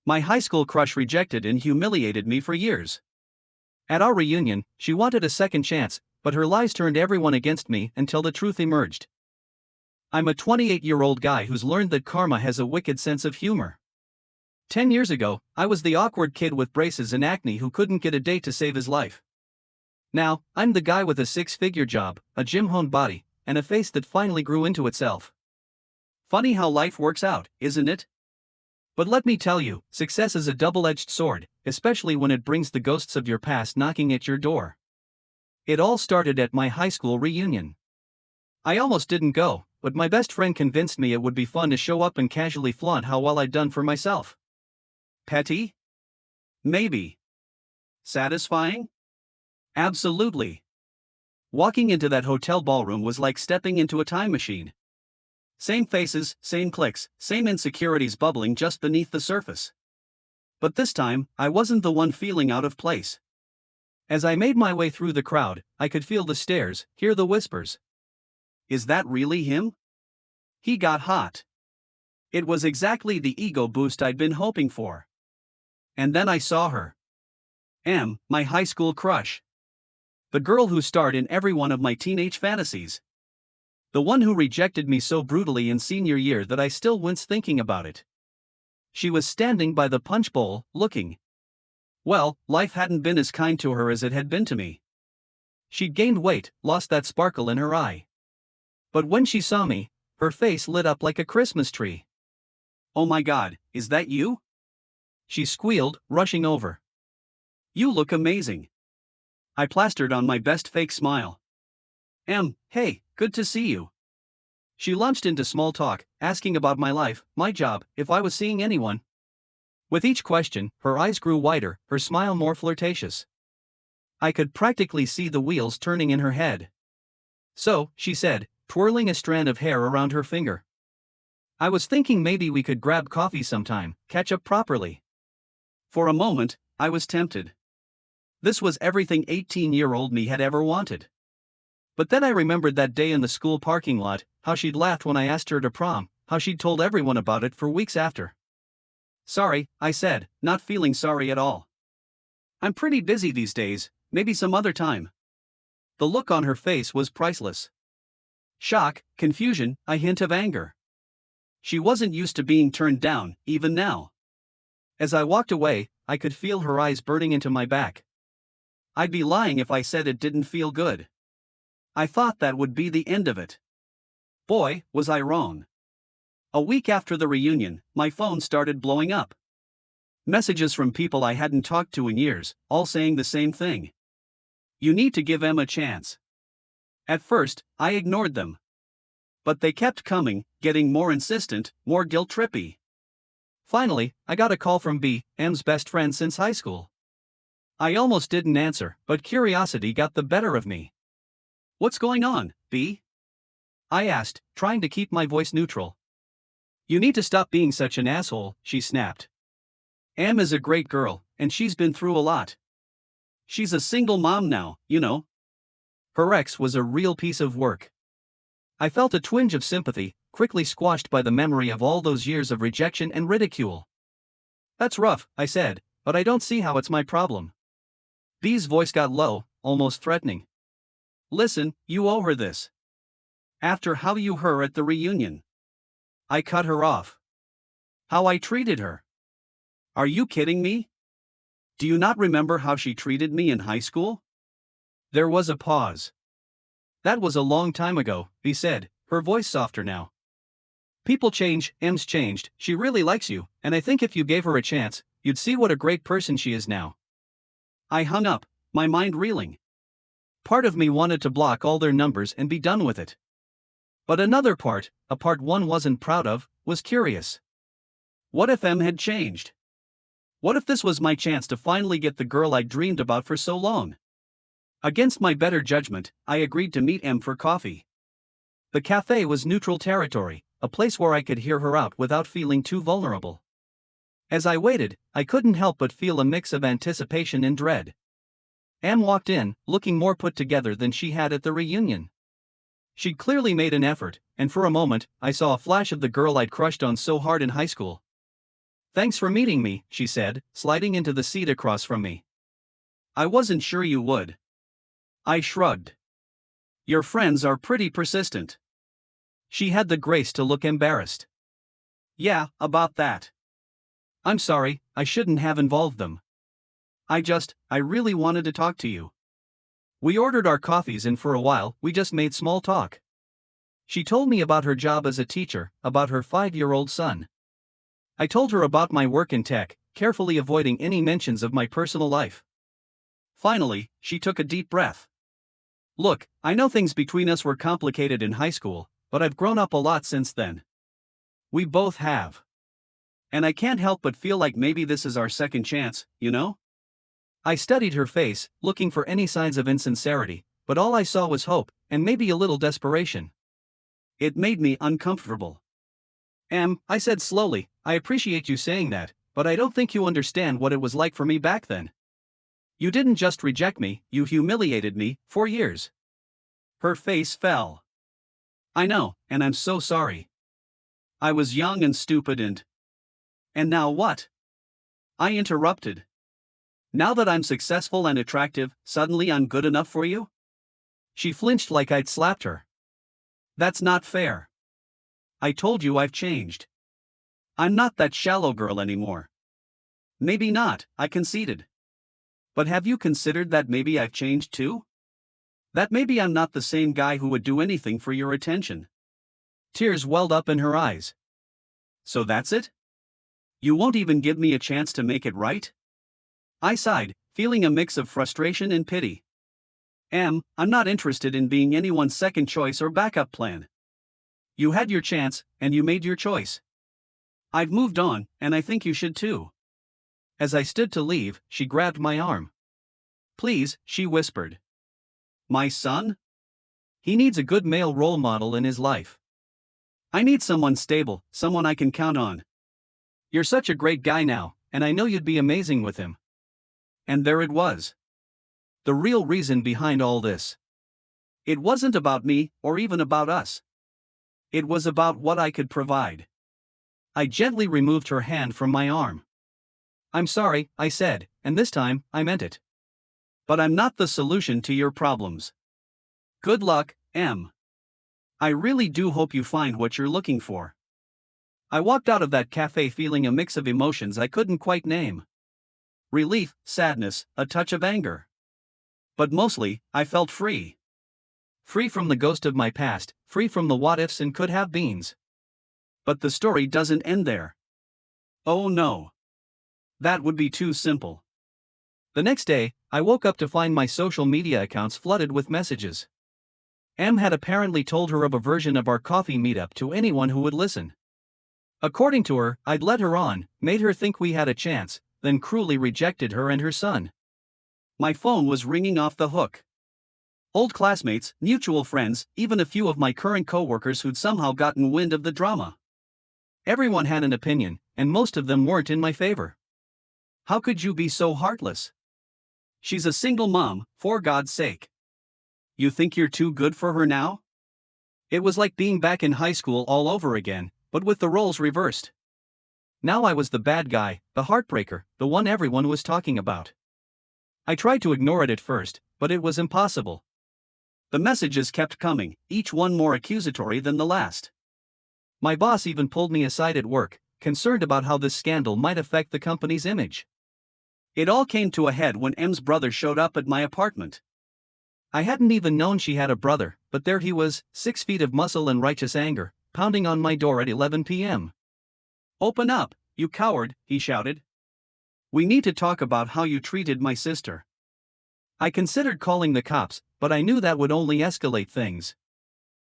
My high school crush rejected and humiliated me for years. At our reunion, she wanted a second chance, but her lies turned everyone against me until the truth emerged. I'm a 28-year-old guy who's learned that karma has a wicked sense of humor. 10 years ago, I was the awkward kid with braces and acne who couldn't get a date to save his life. Now, I'm the guy with a six-figure job, a gym-honed body, and a face that finally grew into itself. Funny how life works out, isn't it? But let me tell you, success is a double-edged sword, especially when it brings the ghosts of your past knocking at your door. It all started at my high school reunion. I almost didn't go, but my best friend convinced me it would be fun to show up and casually flaunt how well I'd done for myself. Petty? Maybe. Satisfying? Absolutely. Walking into that hotel ballroom was like stepping into a time machine. Same faces, same cliques, same insecurities bubbling just beneath the surface. But this time, I wasn't the one feeling out of place. As I made my way through the crowd, I could feel the stares, hear the whispers. Is that really him? He got hot. It was exactly the ego boost I'd been hoping for. And then I saw her. My high school crush. The girl who starred in every one of my teenage fantasies. The one who rejected me so brutally in senior year that I still wince thinking about it. She was standing by the punch bowl, looking. Well, life hadn't been as kind to her as it had been to me. She'd gained weight, lost that sparkle in her eye. But when she saw me, her face lit up like a Christmas tree. Oh my God, is that you? She squealed, rushing over. You look amazing. I plastered on my best fake smile. Hey, good to see you. She launched into small talk, asking about my life, my job, if I was seeing anyone. With each question, her eyes grew wider, her smile more flirtatious. I could practically see the wheels turning in her head. So, she said, twirling a strand of hair around her finger. I was thinking maybe we could grab coffee sometime, catch up properly. For a moment, I was tempted. This was everything 18-year-old me had ever wanted. But then I remembered that day in the school parking lot, how she'd laughed when I asked her to prom, how she'd told everyone about it for weeks after. Sorry, I said, not feeling sorry at all. I'm pretty busy these days, maybe some other time. The look on her face was priceless. Shock, confusion, a hint of anger. She wasn't used to being turned down, even now. As I walked away, I could feel her eyes burning into my back. I'd be lying if I said it didn't feel good. I thought that would be the end of it. Boy, was I wrong. A week after the reunion, my phone started blowing up. Messages from people I hadn't talked to in years, all saying the same thing. You need to give Em a chance. At first, I ignored them. But they kept coming, getting more insistent, more guilt-trippy. Finally, I got a call from B, Em's best friend since high school. I almost didn't answer, but curiosity got the better of me. What's going on, B? I asked, trying to keep my voice neutral. You need to stop being such an asshole, she snapped. Em is a great girl, and she's been through a lot. She's a single mom now, you know. Her ex was a real piece of work. I felt a twinge of sympathy, quickly squashed by the memory of all those years of rejection and ridicule. That's rough, I said, but I don't see how it's my problem. B's voice got low, almost threatening. Listen, you owe her this. After how you her at the reunion. I cut her off. How I treated her. Are you kidding me? Do you not remember how she treated me in high school? There was a pause. That was a long time ago, B said, her voice softer now. People change, Em's changed, she really likes you, and I think if you gave her a chance, you'd see what a great person she is now. I hung up, my mind reeling. Part of me wanted to block all their numbers and be done with it. But another part, a part one wasn't proud of, was curious. What if Em had changed? What if this was my chance to finally get the girl I'd dreamed about for so long? Against my better judgment, I agreed to meet Em for coffee. The cafe was neutral territory, a place where I could hear her out without feeling too vulnerable. As I waited, I couldn't help but feel a mix of anticipation and dread. Em walked in, looking more put together than she had at the reunion. She'd clearly made an effort, and for a moment, I saw a flash of the girl I'd crushed on so hard in high school. Thanks for meeting me, she said, sliding into the seat across from me. I wasn't sure you would. I shrugged. Your friends are pretty persistent. She had the grace to look embarrassed. Yeah, about that. I'm sorry, I shouldn't have involved them. I really wanted to talk to you. We ordered our coffees and for a while, we just made small talk. She told me about her job as a teacher, about her 5-year-old son. I told her about my work in tech, carefully avoiding any mentions of my personal life. Finally, she took a deep breath. Look, I know things between us were complicated in high school, but I've grown up a lot since then. We both have. And I can't help but feel like maybe this is our second chance, you know? I studied her face, looking for any signs of insincerity, but all I saw was hope, and maybe a little desperation. It made me uncomfortable. I said slowly, I appreciate you saying that, but I don't think you understand what it was like for me back then. You didn't just reject me, you humiliated me, for years. Her face fell. I know, and I'm so sorry. I was young and stupid and now what? I interrupted. Now that I'm successful and attractive, suddenly I'm good enough for you? She flinched like I'd slapped her. That's not fair. I told you I've changed. I'm not that shallow girl anymore. Maybe not, I conceded. But have you considered that maybe I've changed too? That maybe I'm not the same guy who would do anything for your attention. Tears welled up in her eyes. So that's it? You won't even give me a chance to make it right? I sighed, feeling a mix of frustration and pity. I'm not interested in being anyone's second choice or backup plan. You had your chance, and you made your choice. I've moved on, and I think you should too. As I stood to leave, she grabbed my arm. Please, she whispered. My son? He needs a good male role model in his life. I need someone stable, someone I can count on. You're such a great guy now, and I know you'd be amazing with him. And there it was. The real reason behind all this. It wasn't about me, or even about us. It was about what I could provide. I gently removed her hand from my arm. I'm sorry, I said, and this time, I meant it. But I'm not the solution to your problems. Good luck, Em. I really do hope you find what you're looking for. I walked out of that cafe feeling a mix of emotions I couldn't quite name. Relief, sadness, a touch of anger. But mostly, I felt free. Free from the ghost of my past, free from the what-ifs and could-have-beens. But the story doesn't end there. Oh no. That would be too simple. The next day, I woke up to find my social media accounts flooded with messages. Em had apparently told her of a version of our coffee meetup to anyone who would listen. According to her, I'd led her on, made her think we had a chance, then cruelly rejected her and her son. My phone was ringing off the hook. Old classmates, mutual friends, even a few of my current coworkers who'd somehow gotten wind of the drama. Everyone had an opinion, and most of them weren't in my favor. How could you be so heartless? She's a single mom, for God's sake. You think you're too good for her now? It was like being back in high school all over again, but with the roles reversed. Now I was the bad guy, the heartbreaker, the one everyone was talking about. I tried to ignore it at first, but it was impossible. The messages kept coming, each one more accusatory than the last. My boss even pulled me aside at work, concerned about how this scandal might affect the company's image. It all came to a head when Em's brother showed up at my apartment. I hadn't even known she had a brother, but there he was, 6 feet of muscle and righteous anger, pounding on my door at 11 p.m. Open up, you coward, he shouted. We need to talk about how you treated my sister. I considered calling the cops, but I knew that would only escalate things.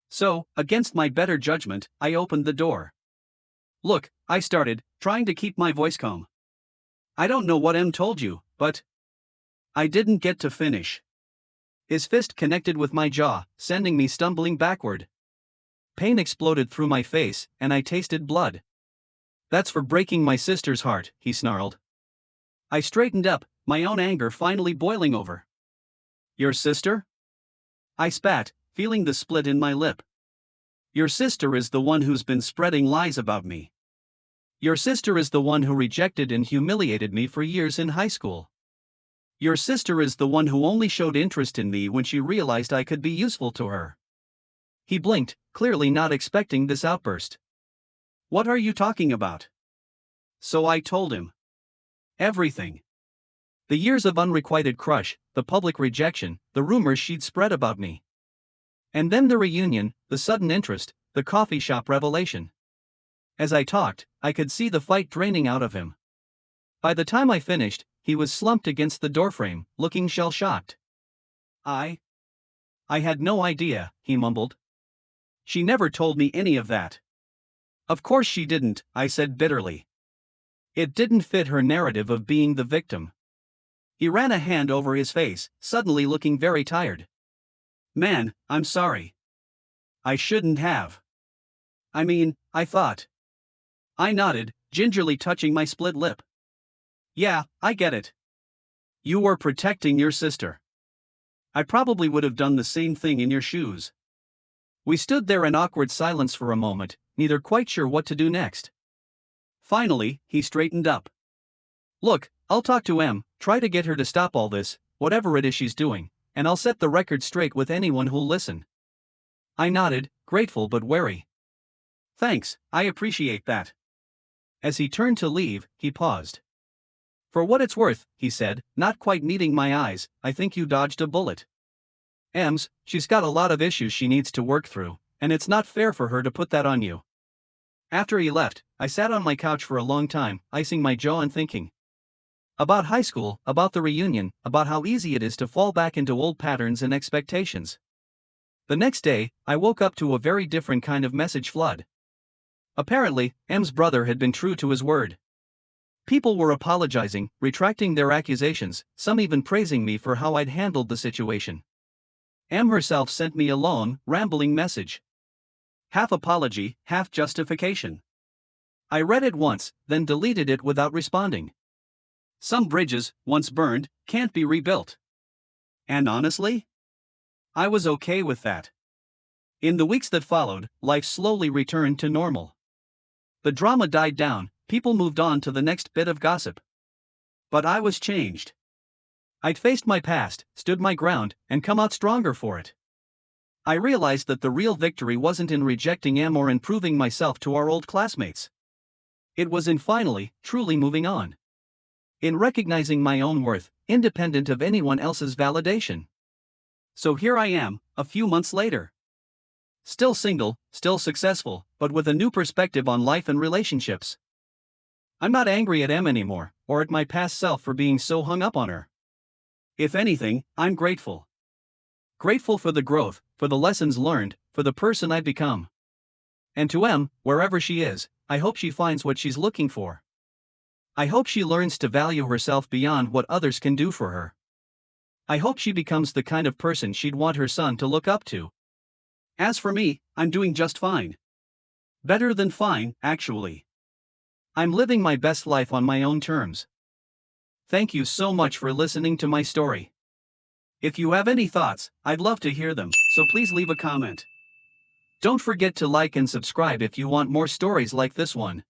So, against my better judgment, I opened the door. Look, I started, trying to keep my voice calm. I don't know what Em told you, but I didn't get to finish. His fist connected with my jaw, sending me stumbling backward. Pain exploded through my face, and I tasted blood. That's for breaking my sister's heart, he snarled. I straightened up, my own anger finally boiling over. Your sister? I spat, feeling the split in my lip. Your sister is the one who's been spreading lies about me. Your sister is the one who rejected and humiliated me for years in high school. Your sister is the one who only showed interest in me when she realized I could be useful to her. He blinked, clearly not expecting this outburst. What are you talking about? So I told him. Everything. The years of unrequited crush, the public rejection, the rumors she'd spread about me. And then the reunion, the sudden interest, the coffee shop revelation. As I talked, I could see the fight draining out of him. By the time I finished, he was slumped against the doorframe, looking shell-shocked. I had no idea, he mumbled. She never told me any of that. Of course she didn't, I said bitterly. It didn't fit her narrative of being the victim. He ran a hand over his face, suddenly looking very tired. Man, I'm sorry. I shouldn't have. I mean, I thought. I nodded, gingerly touching my split lip. Yeah, I get it. You were protecting your sister. I probably would have done the same thing in your shoes. We stood there in awkward silence for a moment, neither quite sure what to do next. Finally, he straightened up. Look, I'll talk to Em, try to get her to stop all this, whatever it is she's doing, and I'll set the record straight with anyone who'll listen. I nodded, grateful but wary. Thanks, I appreciate that. As he turned to leave, he paused. For what it's worth, he said, not quite meeting my eyes, I think you dodged a bullet. She's got a lot of issues she needs to work through, and it's not fair for her to put that on you. After he left, I sat on my couch for a long time, icing my jaw and thinking. About high school, about the reunion, about how easy it is to fall back into old patterns and expectations. The next day, I woke up to a very different kind of message flood. Apparently, M's brother had been true to his word. People were apologizing, retracting their accusations, some even praising me for how I'd handled the situation. M herself sent me a long, rambling message. Half apology, half justification. I read it once, then deleted it without responding. Some bridges, once burned, can't be rebuilt. And honestly, I was okay with that. In the weeks that followed, life slowly returned to normal. The drama died down, people moved on to the next bit of gossip. But I was changed. I'd faced my past, stood my ground, and come out stronger for it. I realized that the real victory wasn't in rejecting M or in proving myself to our old classmates. It was in finally, truly moving on. In recognizing my own worth, independent of anyone else's validation. So here I am, a few months later. Still single, still successful, but with a new perspective on life and relationships. I'm not angry at M anymore, or at my past self for being so hung up on her. If anything, I'm grateful. Grateful for the growth, for the lessons learned, for the person I've become. And to M, wherever she is, I hope she finds what she's looking for. I hope she learns to value herself beyond what others can do for her. I hope she becomes the kind of person she'd want her son to look up to. As for me, I'm doing just fine. Better than fine, actually. I'm living my best life on my own terms. Thank you so much for listening to my story. If you have any thoughts, I'd love to hear them, so please leave a comment. Don't forget to like and subscribe if you want more stories like this one.